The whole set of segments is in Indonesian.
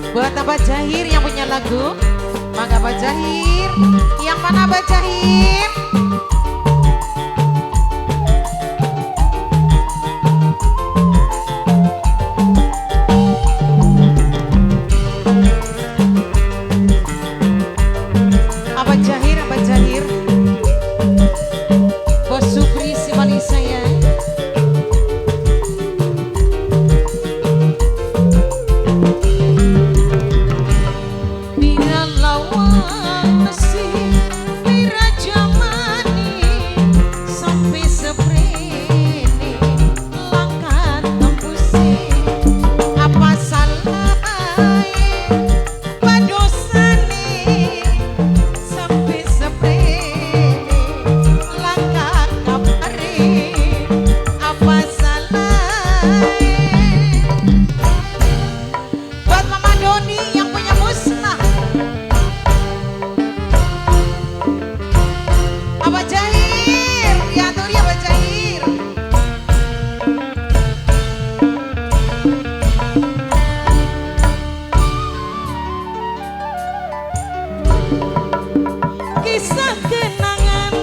Buat Abah Jahir yang punya lagu, mangga Abah Jahir. Yang mana Abah Jahir? Abah Jahir, Abah Jahir. Bos Supri si paling sayang. Kisah kenangan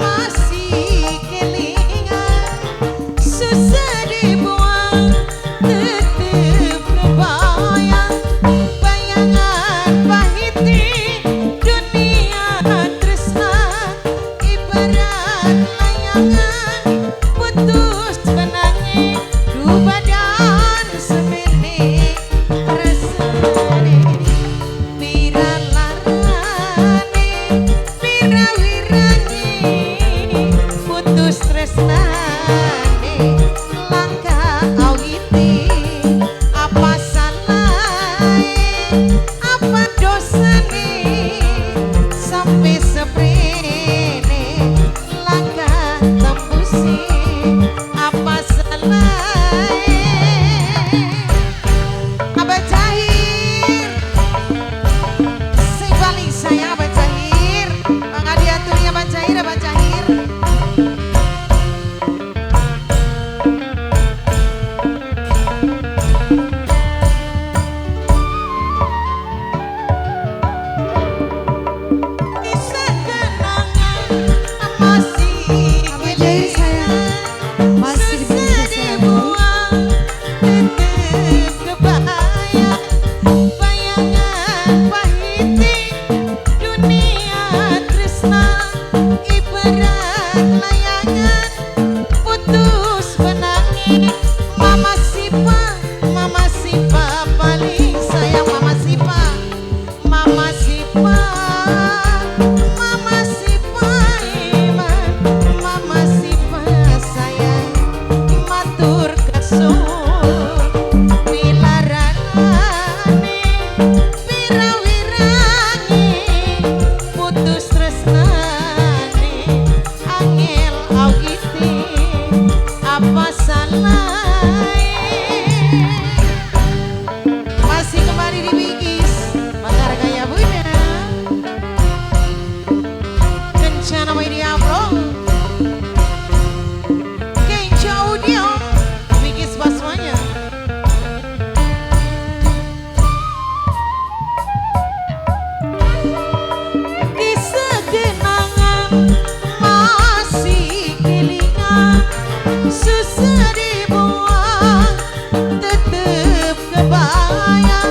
masih kelingan, susah dibuang tetep kebayang. Bayangan pahiti dunia tresna, ibarat layangan putus benangi du badan semene resane putus tresnane langkah awiti. Apa salahe, apa dosane sampai seprene langkah tembusi. Apa salahe Abah Jahir, si paling sayang Abah Jahir. Mangga diaturi Abah Jahir, Abah Jahir. Masih kembali di Bigis Makar Gaya Bunda Kencana Media Bro Kenca Audio Bigis Basmanya. Kisah kenangan masih kelingan, susah dibuang tetep kebayang.